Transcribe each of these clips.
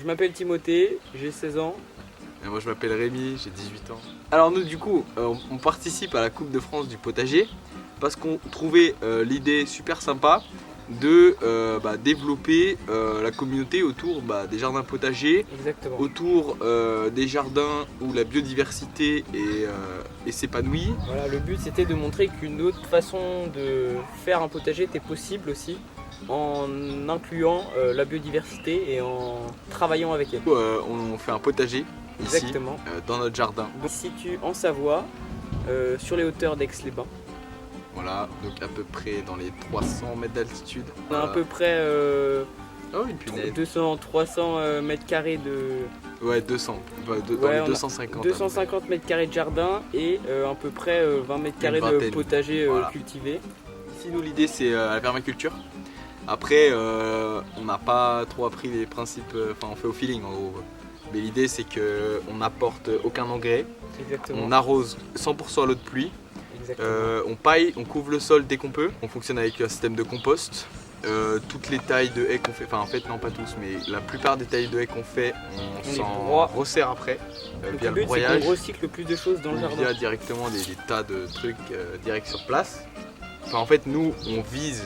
m'appelle Timothée, j'ai 16 ans. Et moi je m'appelle Rémi, j'ai 18 ans. Alors nous du coup, on participe à la Coupe de France du potager parce qu'on trouvait l'idée super sympa de développer la communauté autour des jardins potagers. Exactement. Autour des jardins où la biodiversité s'épanouit. Voilà, le but c'était de montrer qu'une autre façon de faire un potager était possible aussi, en incluant la biodiversité et en travaillant avec elle. On fait un potager ici, Exactement. dans notre jardin. Donc, situé en Savoie, sur les hauteurs d'Aix-les-Bains. Voilà, donc à peu près dans les 300 mètres d'altitude. On a à peu près Oh, une punaise. 300 mètres carrés de... Ouais, 200. Dans Ouais, les 250. 250 mètres carrés de jardin et à peu près 20 mètres carrés de vingtaine. potager Voilà. cultivé. Ici, nous, l'idée c'est la permaculture. Après, on n'a pas trop appris les principes, on fait au feeling en gros. Mais l'idée c'est qu'on n'apporte aucun engrais, Exactement. on arrose 100% à l'eau de pluie. On paille, on couvre le sol dès qu'on peut. On fonctionne avec un système de compost. Toutes les tailles de haies qu'on fait, enfin en fait non pas tous, mais la plupart des tailles de haies qu'on fait, on les s'en broie. resserre après Donc, via le le but c'est broyage, qu'on recycle le plus de choses dans le jardin. via directement des tas de trucs direct sur place. Enfin en fait nous on vise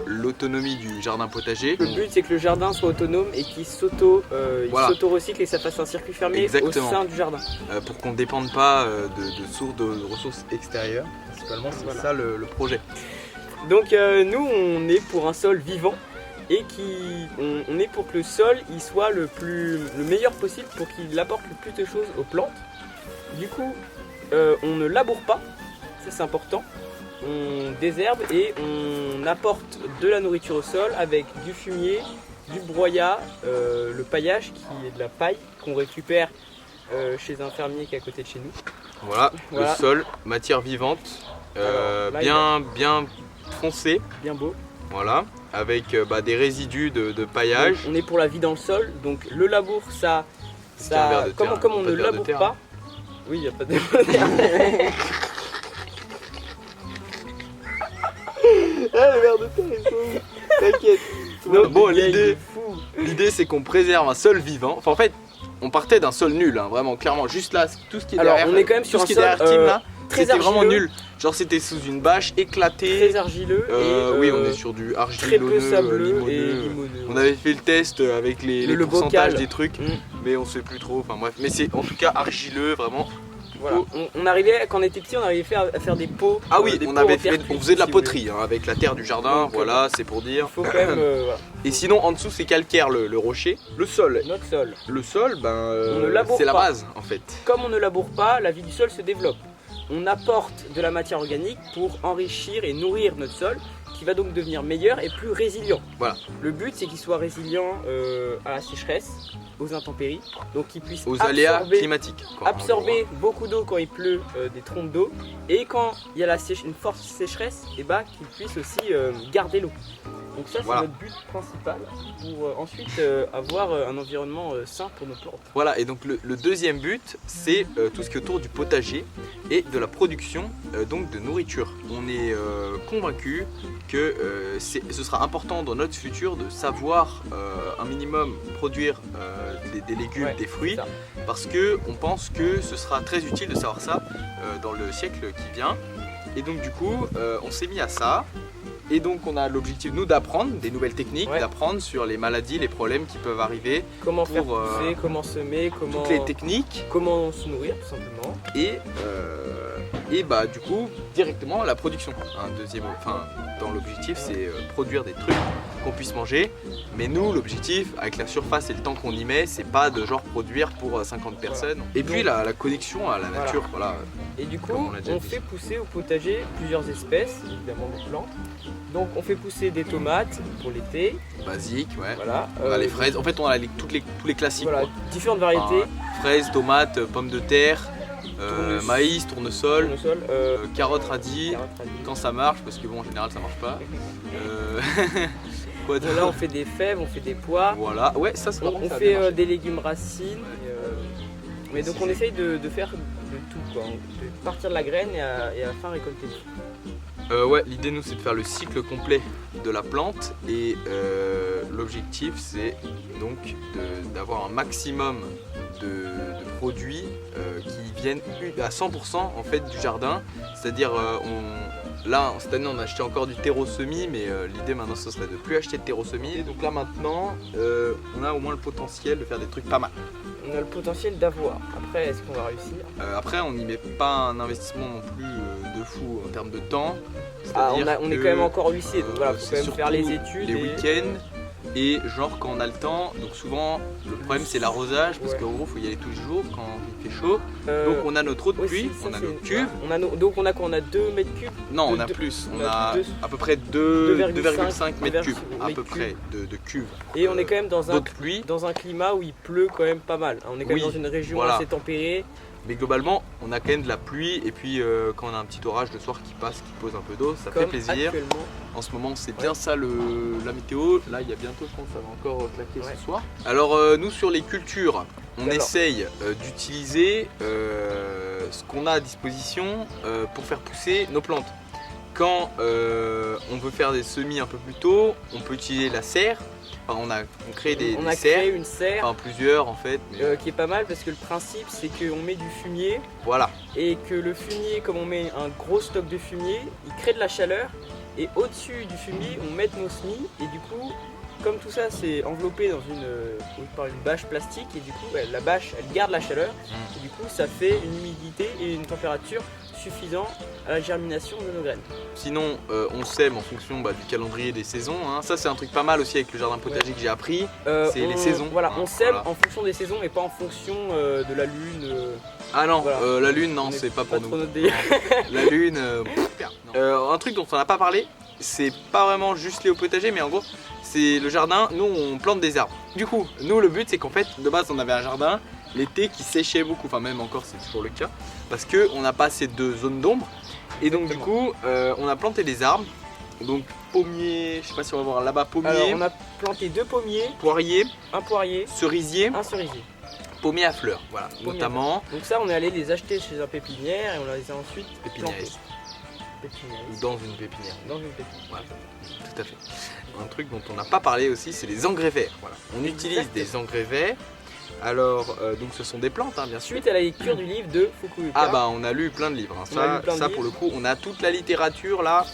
l'autonomie du jardin potager. Le but c'est que le jardin soit autonome et qu'il s'auto-recycle et ça fasse un circuit fermé Exactement. au sein du jardin. Pour qu'on ne dépende pas de ressources extérieures. Principalement c'est Voilà. ça le projet. Donc nous on est pour un sol vivant et on est pour que le sol il soit le meilleur possible pour qu'il apporte le plus de choses aux plantes. Du coup on ne laboure pas, ça c'est important. On désherbe et on apporte de la nourriture au sol avec du fumier, du broyat, le paillage qui est de la paille qu'on récupère chez un fermier qui est à côté de chez nous. Voilà, Voilà. le sol, matière vivante, Alors, là, bien foncé, Bien beau. voilà, avec des résidus de paillage. Donc, on est pour la vie dans le sol, donc le labour ça C'était un ver de terre, comme on pas ne de ver de laboure terre. pas. Oui, il n'y a pas de terre. Ah, le ver de terre, ils sont où? T'inquiète. Donc, Bon, le gars, il l'idée- est fou. L'idée c'est qu'on préserve un sol vivant. Enfin en fait, on partait d'un sol nul, hein, vraiment, clairement, juste là, tout ce qui est Alors, derrière. on est quand même tout sur ce un qui est sol derrière Tim là, très c'était vraiment argileux. nul. Genre c'était sous une bâche éclatée. Très argileux Oui, et on est sur du très argileux, peu sableux limoneux. et limoneux. On avait fait le test avec les Le pourcentages bocal. des trucs, Mm. mais on sait plus trop. Enfin bref, mais c'est en tout cas argileux, vraiment. Voilà. On arrivait, quand on était petit, on arrivait à faire des pots. Ah oui, des on pots avait en terre fait, cuite, on faisait de la si vous voulez. poterie hein, avec la terre du jardin, Donc, voilà, c'est pour dire. Il faut quand même voilà. Et sinon en dessous c'est calcaire le rocher. Le sol, Notre sol. le ne laboure c'est la pas. base en fait. Comme on ne laboure pas, la vie du sol se développe. On apporte de la matière organique pour enrichir et nourrir notre sol, qui va donc devenir meilleur et plus résilient. Voilà. Le but c'est qu'il soit résilient à la sécheresse, aux intempéries, donc qu'il puisse Aux aléas absorber, climatiques. quoi, en absorber beaucoup d'eau quand il pleut, des trompes d'eau, et quand il y a une forte sécheresse, et qu'il puisse aussi garder l'eau. Donc ça c'est Voilà. notre but principal pour ensuite avoir un environnement sain pour nos plantes. Voilà, et donc le deuxième but, c'est tout ce qui est autour du potager et de la production donc de nourriture. On est convaincu que ce sera important dans notre futur de savoir un minimum produire des légumes, Ouais, des fruits, c'est ça. parce que on pense que ce sera très utile de savoir ça dans le siècle qui vient. Et donc du coup, on s'est mis à ça. Et donc on a l'objectif nous d'apprendre des nouvelles techniques, Ouais. d'apprendre sur les maladies, les problèmes qui peuvent arriver, Comment faire pour, pousser, comment semer, comment, toutes les techniques. comment se nourrir tout simplement. Et du coup directement la production. Dans l'objectif c'est produire des trucs qu'on puisse manger, mais nous l'objectif avec la surface et le temps qu'on y met, c'est pas de genre produire pour 50 personnes. Et puis la connexion à la nature, voilà. Et du coup, Comme on l'a déjà on dit. fait pousser au potager plusieurs espèces, évidemment de plantes. Donc on fait pousser des tomates pour l'été, Basique, ouais. voilà. On a les fraises, en fait on a tous les classiques. Voilà, quoi. différentes variétés. Enfin, fraises, tomates, pommes de terre, maïs, tournesol, Tournesol, carottes, radis, carottes, radis. quand ça marche, parce que bon en général ça marche pas. Quoi d'autre? Là on fait des fèves, on fait des pois, Voilà, ouais, ça c'est on, marrant, on ça a fait bien marché. des légumes racines. Mais donc on essaye de faire de tout quoi, de partir de la graine et à la fin récolter. Ouais, l'idée nous c'est de faire le cycle complet de la plante et l'objectif c'est donc d'avoir un maximum de produits qui viennent à 100% en fait du jardin. C'est-à-dire là cette année on a acheté encore du terreau semis, mais l'idée maintenant ce serait de plus acheter de terreau semis. Et donc là maintenant on a au moins le potentiel de faire des trucs pas mal. On a le potentiel d'avoir. Après, est-ce qu'on va réussir? Après on n'y met pas un investissement non plus de fou en termes de temps. On est quand même encore huissier, donc voilà, faut quand même faire les études. Les week-ends. Et genre quand on a le temps, donc souvent le problème c'est l'arrosage parce qu'en gros faut y aller tous les jours quand il fait chaud. Donc on a notre eau de pluie, on a notre cuve. Donc on a quoi? On a 2 mètres cubes? Non, on a plus, on a à peu près 2,5 mètres cubes à peu près de cuve. Et on est quand même dans un climat où il pleut quand même pas mal. On est quand même dans une région assez tempérée. Mais globalement, on a quand même de la pluie et puis quand on a un petit orage le soir qui passe, qui pose un peu d'eau, ça fait plaisir. En ce moment, c'est bien ça la météo. Là, il y a bientôt, je pense, ça va encore claquer ce soir. Alors, nous, sur les cultures, on essaye d'utiliser ce qu'on a à disposition pour faire pousser nos plantes. Quand on veut faire des semis un peu plus tôt, on peut utiliser la serre. Enfin, on crée créé une serre, enfin plusieurs en fait, mais qui est pas mal parce que le principe c'est qu'on met du fumier, voilà, et que le fumier, comme on met un gros stock de fumier, il crée de la chaleur, et au-dessus du fumier on met nos semis, et du coup comme tout ça c'est enveloppé par une bâche plastique, et du coup la bâche elle garde la chaleur, et du coup ça fait une humidité et une température suffisant à la germination de nos graines. Sinon on sème en fonction du calendrier des saisons, hein. Ça c'est un truc pas mal aussi avec le jardin potager que j'ai appris, c'est les saisons. Voilà, on sème en fonction des saisons et pas en fonction de la lune. Ah non, voilà. La lune non, c'est pas pour nous. La lune, un truc dont on n'a pas parlé, c'est pas vraiment juste lié au potager, mais en gros c'est le jardin, nous on plante des arbres. Du coup, nous le but c'est qu'en fait de base on avait un jardin l'été qui séchait beaucoup, enfin même encore c'est toujours le cas, parce qu'on n'a pas assez de zones d'ombre. Et donc du coup on a planté des arbres, donc pommier, je sais pas si on va voir là-bas, pommier. Alors on a planté 2 pommiers, un poirier, cerisier, un cerisier. Pommier à fleurs, voilà, notamment. Donc ça on est allé les acheter chez un pépinière et on les a ensuite plantés. Ou dans une pépinière. Dans une pépinière. Voilà, tout à fait. Un truc dont on n'a pas parlé aussi, c'est les engrais verts. Voilà. On utilise des engrais verts. Alors, donc ce sont des plantes, hein, bien sûr. Suite à la lecture du livre de Fukuoka. Ah bah on a lu plein de livres, hein. Ça pour le coup, on a toute la littérature là.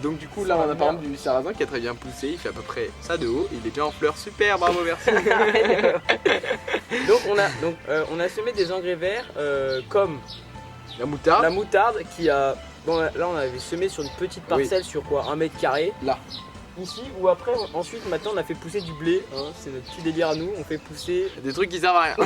Donc du coup là on a par exemple du sarrasin qui a très bien poussé, il fait à peu près ça de haut, il est déjà en fleurs, super, bravo, merci. Donc on a semé des engrais verts comme la moutarde qui a... Bon là on avait semé sur une petite parcelle sur quoi, 1 mètre carré. Là. Ici, ou après, ensuite maintenant on a fait pousser du blé, hein, c'est notre petit délire à nous, on fait pousser... Des trucs qui servent à rien.